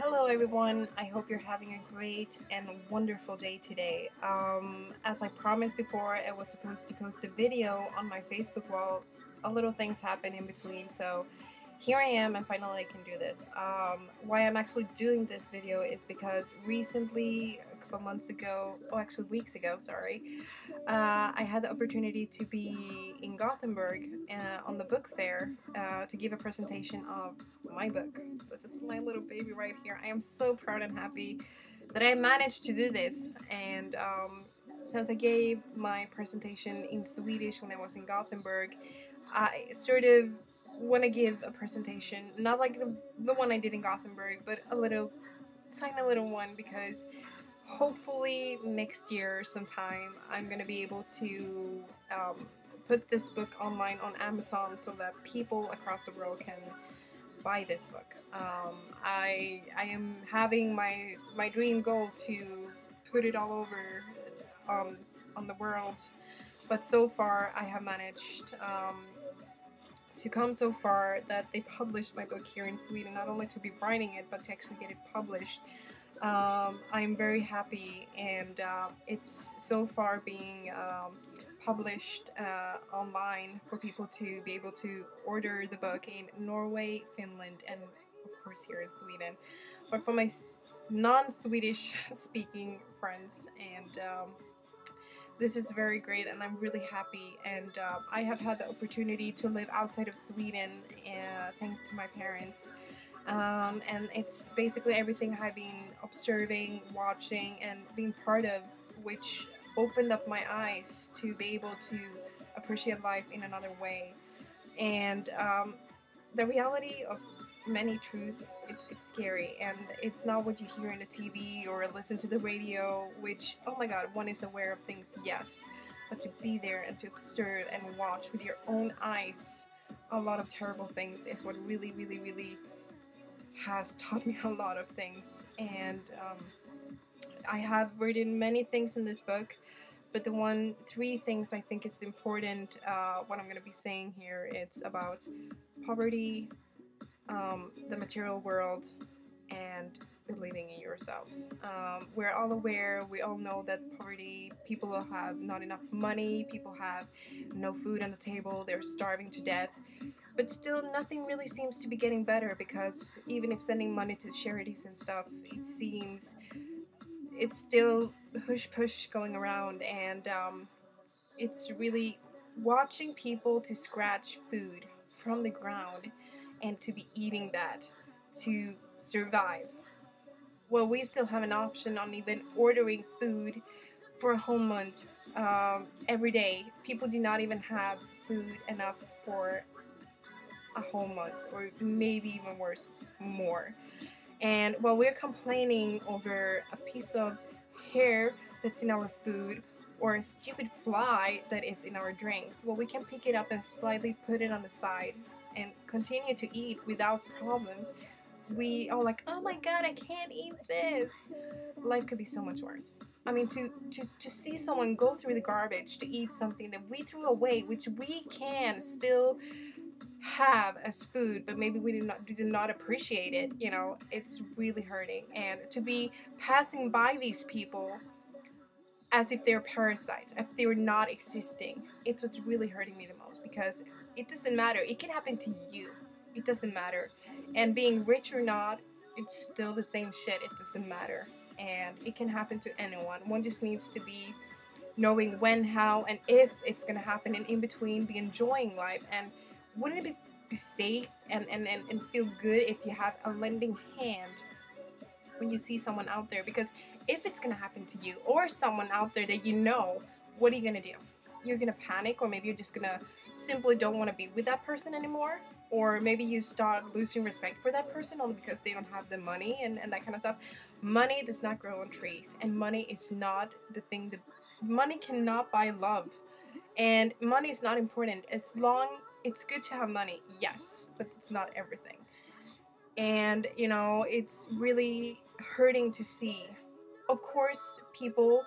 Hello everyone, I hope you're having a great and wonderful day today. As I promised before, I was supposed to post a video on my Facebook wall. A little things happened in between, so here I am and finally I can do this. Why I'm actually doing this video is because recently, a couple months ago, oh actually weeks ago, sorry, I had the opportunity to be in Gothenburg on the book fair to give a presentation of my book. This is my little baby right here. I am so proud and happy that I managed to do this. And since I gave my presentation in Swedish when I was in Gothenburg, I sort of want to give a presentation, not like the one I did in Gothenburg, but a little, tiny little one, because hopefully next year sometime I'm gonna be able to put this book online on Amazon so that people across the world can buy this book. I am having my dream goal to put it all over on the world, but so far I have managed to come so far that they published my book here in Sweden, not only to be writing it but to actually get it published. I'm very happy, and it's so far being published online for people to be able to order the book in Norway, Finland, and of course here in Sweden. But for my non-Swedish speaking friends, and this is very great, and I'm really happy. And I have had the opportunity to live outside of Sweden thanks to my parents. And it's basically everything I've been observing, watching, and being part of, which opened up my eyes to be able to appreciate life in another way. And the reality of many truths, it's scary, and it's not what you hear in the TV or listen to the radio, which, oh my god, one is aware of things, yes, but to be there and to observe and watch with your own eyes a lot of terrible things is what really has taught me a lot of things. And I have written many things in this book, but three things I think is important, what I'm going to be saying here, it's about poverty, the material world, and believing in yourself. We're all aware, we all know that poverty, people have not enough money, people have no food on the table, they're starving to death. But still, nothing really seems to be getting better, because even if sending money to charities and stuff, it seems it's still hush push going around. And it's really watching people to scratch food from the ground and to be eating that to survive. Well, we still have an option on even ordering food for a whole month every day. People do not even have food enough for a whole month, or maybe even worse, more. And while we're complaining over a piece of hair that's in our food or a stupid fly that is in our drinks, well, we can pick it up and slightly put it on the side and continue to eat without problems. We are like, oh my god, I can't eat this. Life could be so much worse. I mean, to see someone go through the garbage to eat something that we threw away, which we can still have as food, but maybe we do not appreciate it, it's really hurting. And to be passing by these people as if they're parasites, if they're not existing, it's what's really hurting me the most, because it doesn't matter, it can happen to you, it doesn't matter. And being rich or not, it's still the same shit, it doesn't matter. And it can happen to anyone. One just needs to be knowing when, how, and if it's gonna happen, and in between be enjoying life. And wouldn't it be safe and feel good if you have a lending hand when you see someone out there? Because if it's gonna happen to you or someone out there that you know, what are you gonna do? You're gonna panic, or maybe you're just gonna simply don't want to be with that person anymore, or maybe you start losing respect for that person only because they don't have the money and that kind of stuff. Money does not grow on trees, and money is not the thing that money cannot buy love. And money is not important. As long, it's good to have money, yes, but it's not everything. And it's really hurting to see, of course, people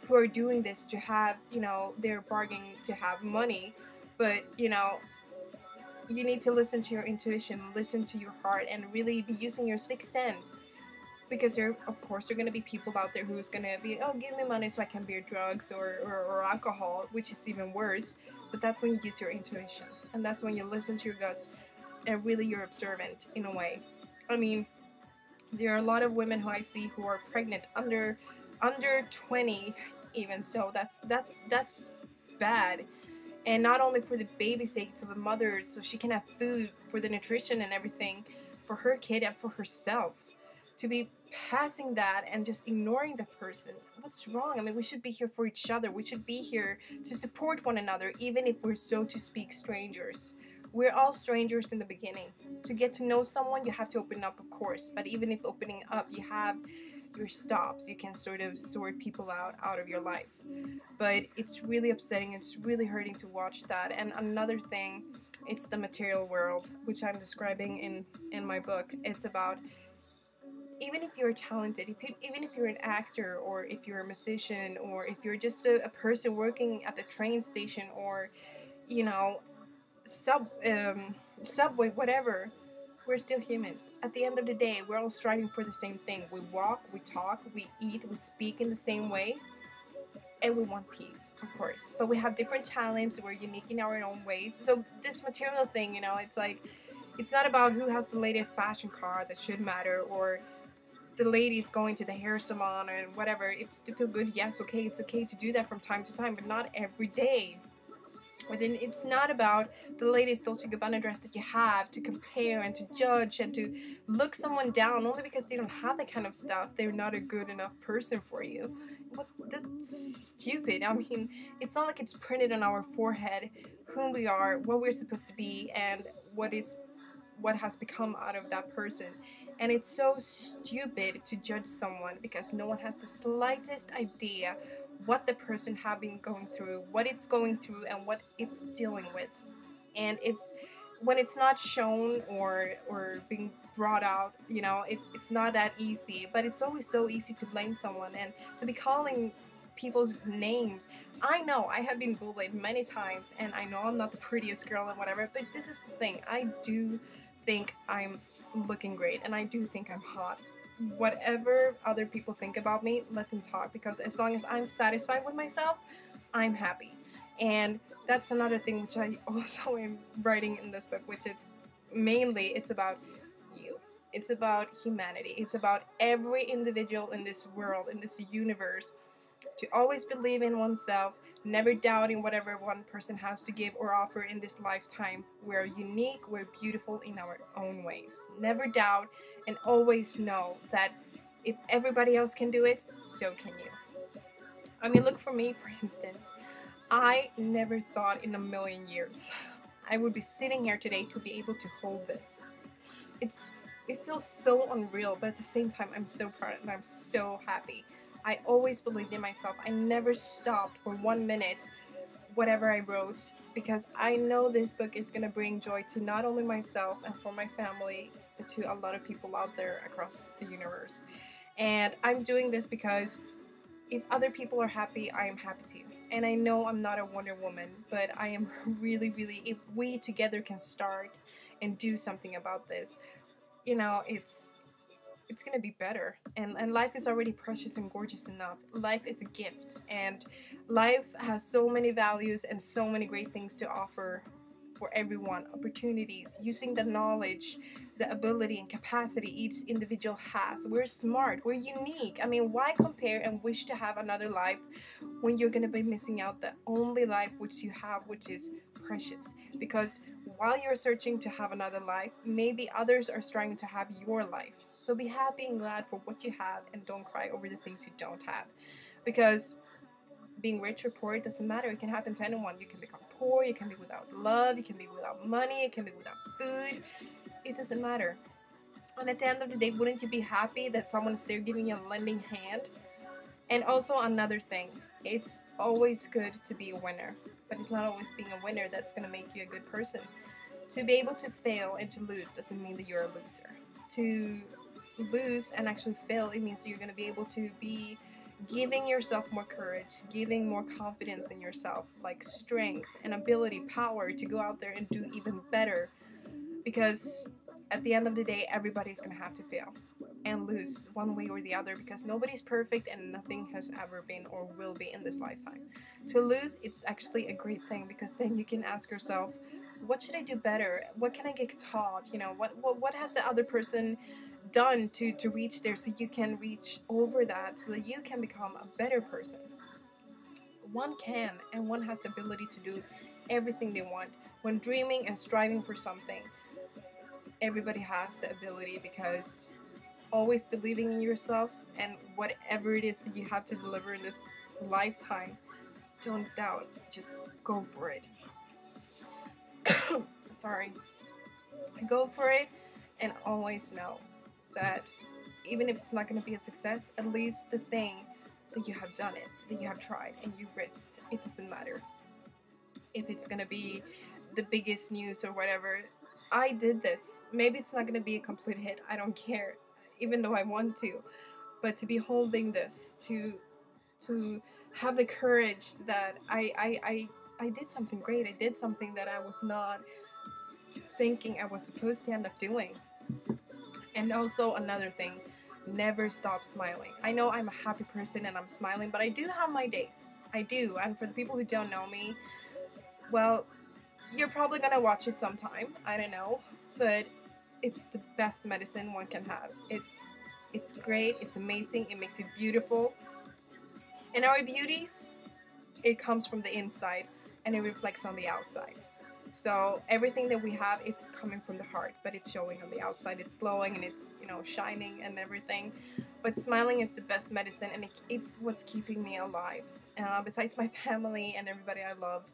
who are doing this to have, they're bargaining to have money, but you need to listen to your intuition, listen to your heart, and really be using your sixth sense. Because of course, there are going to be people out there who's going to be, oh, give me money so I can buy drugs or alcohol, which is even worse. But that's when you use your intuition. And that's when you listen to your guts and really you're observant in a way. I mean, there are a lot of women who I see who are pregnant under 20 even, so that's bad. And not only for the baby's sake of a mother, so she can have food for the nutrition and everything for her kid and for herself, to be passing that and just ignoring the person. What's wrong? I mean, we should be here for each other. We should be here to support one another, even if we're, so to speak, strangers. We're all strangers in the beginning. To get to know someone, you have to open up, of course. But even if opening up, you have your stops. You can sort of sort people out of your life. But it's really upsetting. It's really hurting to watch that. And another thing, it's the material world, which I'm describing in my book. It's about, even if you're talented, even if you're an actor, or if you're a musician, or if you're just a person working at the train station, or, you know, subway, whatever, we're still humans. At the end of the day, we're all striving for the same thing. We walk, we talk, we eat, we speak in the same way, and we want peace, of course. But we have different talents, we're unique in our own ways. So this material thing, you know, it's like, it's not about who has the latest fashion car that should matter, or the ladies going to the hair salon or whatever. It's to feel good. Yes, okay, it's okay to do that from time to time, but not every day. But then it's not about the latest Dolce & Gabbana dress that you have to compare and to judge and to look someone down only because they don't have that kind of stuff. They're not a good enough person for you. That's stupid. I mean, it's not like it's printed on our forehead who we are, what we're supposed to be, and what has become out of that person. And it's so stupid to judge someone because no one has the slightest idea what the person have been going through, what it's going through, and what it's dealing with. And it's when it's not shown or being brought out, you know, it's not that easy. But it's always so easy to blame someone and to be calling people's names. I know I have been bullied many times, and I know I'm not the prettiest girl and whatever, but this is the thing. I do think I'm looking great, and I do think I'm hot. Whatever other people think about me, let them talk, because as long as I'm satisfied with myself, I'm happy. And that's another thing which I also am writing in this book, which it's mainly, it's about you. It's about humanity. It's about every individual in this world, in this universe, to always believe in oneself, never doubting whatever one person has to give or offer in this lifetime. We're unique, we're beautiful in our own ways. Never doubt, and always know that if everybody else can do it, so can you. I mean, look, for me, for instance, I never thought in a million years I would be sitting here today to be able to hold this. It feels so unreal, but at the same time, I'm so proud and I'm so happy. I always believed in myself. I never stopped for 1 minute whatever I wrote, because I know this book is going to bring joy to not only myself and for my family, but to a lot of people out there across the universe. And I'm doing this because if other people are happy, I am happy too. And I know I'm not a Wonder Woman, but I am really, really, if we together can start and do something about this, you know, it's going to be better. And life is already precious and gorgeous enough. Life is a gift, and life has so many values and so many great things to offer for everyone. Opportunities, using the knowledge, the ability and capacity each individual has. We're smart, we're unique. I mean, why compare and wish to have another life when you're going to be missing out the only life which you have, which is precious? Because while you're searching to have another life, maybe others are striving to have your life. So be happy and glad for what you have, and don't cry over the things you don't have. Because being rich or poor, it doesn't matter. It can happen to anyone. You can become poor, you can be without love, you can be without money, you can be without food. It doesn't matter. And at the end of the day, wouldn't you be happy that someone's there giving you a lending hand? And also another thing, it's always good to be a winner, but it's not always being a winner that's going to make you a good person. To be able to fail and to lose doesn't mean that you're a loser. To lose and actually fail, it means that you're going to be able to be giving yourself more courage, giving more confidence in yourself, like strength and ability, power to go out there and do even better because at the end of the day, everybody's gonna have to fail and lose one way or the other, because nobody's perfect and nothing has ever been or will be in this lifetime. To lose, it's actually a great thing, because then you can ask yourself, what should I do better? What can I get taught? What has the other person done to reach there, so you can reach over that, so that you can become a better person. One can, and one has the ability to do everything they want. When dreaming and striving for something, everybody has the ability, because always believing in yourself and whatever it is that you have to deliver in this lifetime, don't doubt, just go for it. Sorry. Go for it, and always know that even if it's not going to be a success, at least the thing that you have done it, that you have tried and you risked, it doesn't matter if it's going to be the biggest news or whatever. I did this. Maybe it's not going to be a complete hit. I don't care, even though I want to. But to be holding this, to have the courage that I did something great. I did something that I was not thinking I was supposed to end up doing. And also another thing, never stop smiling. I know I'm a happy person and I'm smiling, but I do have my days. I do. And for the people who don't know me, well, you're probably gonna watch it sometime. I don't know, but it's the best medicine one can have. It's great. It's amazing. It makes you beautiful. And our beauties, it comes from the inside and it reflects on the outside. So everything that we have, it's coming from the heart, but it's showing on the outside. It's glowing and it's, shining and everything. But smiling is the best medicine, and it's what's keeping me alive. Besides my family and everybody I love,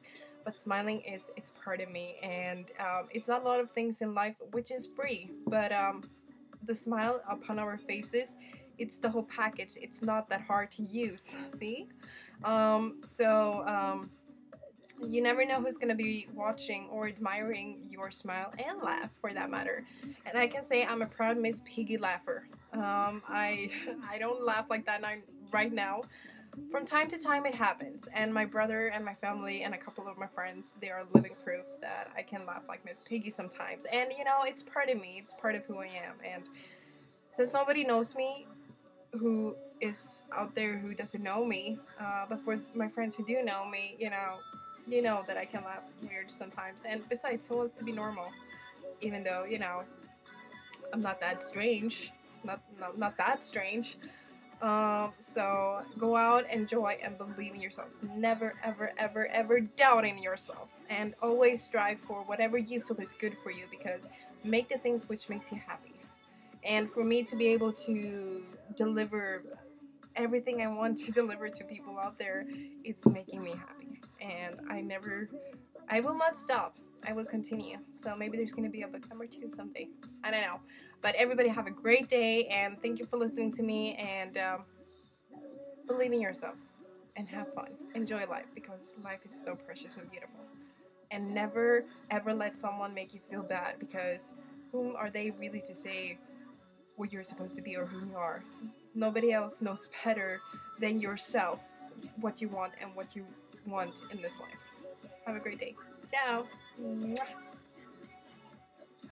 but smiling it's part of me, and it's not a lot of things in life which is free, but the smile upon our faces, it's the whole package. It's not that hard to use. See, you never know who's going to be watching or admiring your smile and laugh, for that matter. And I can say I'm a proud Miss Piggy laugher. I I don't laugh like that right now. From time to time it happens, and my brother and my family and a couple of my friends, they are living proof that I can laugh like Miss Piggy sometimes. And it's part of me. It's part of who I am. And since nobody knows me, who is out there who doesn't know me, but for my friends who do know me, you know that I can laugh weird sometimes. And besides, who wants to be normal? Even though, I'm not that strange. Not that strange. So go out, enjoy, and believe in yourselves. Never, ever, ever, ever doubt in yourselves. And always strive for whatever you feel is good for you, because make the things which makes you happy. And for me to be able to deliver everything I want to deliver to people out there, it's making me happy. And I will not stop. I will continue. So maybe there's going to be a book number 2 someday. I don't know. But everybody have a great day, and thank you for listening to me, and believe in yourselves and have fun. Enjoy life, because life is so precious and beautiful. And never ever let someone make you feel bad, because whom are they really to say what you're supposed to be or who you are? Nobody else knows better than yourself what you want and what you want in this life. Have a great day. Ciao. Mwah.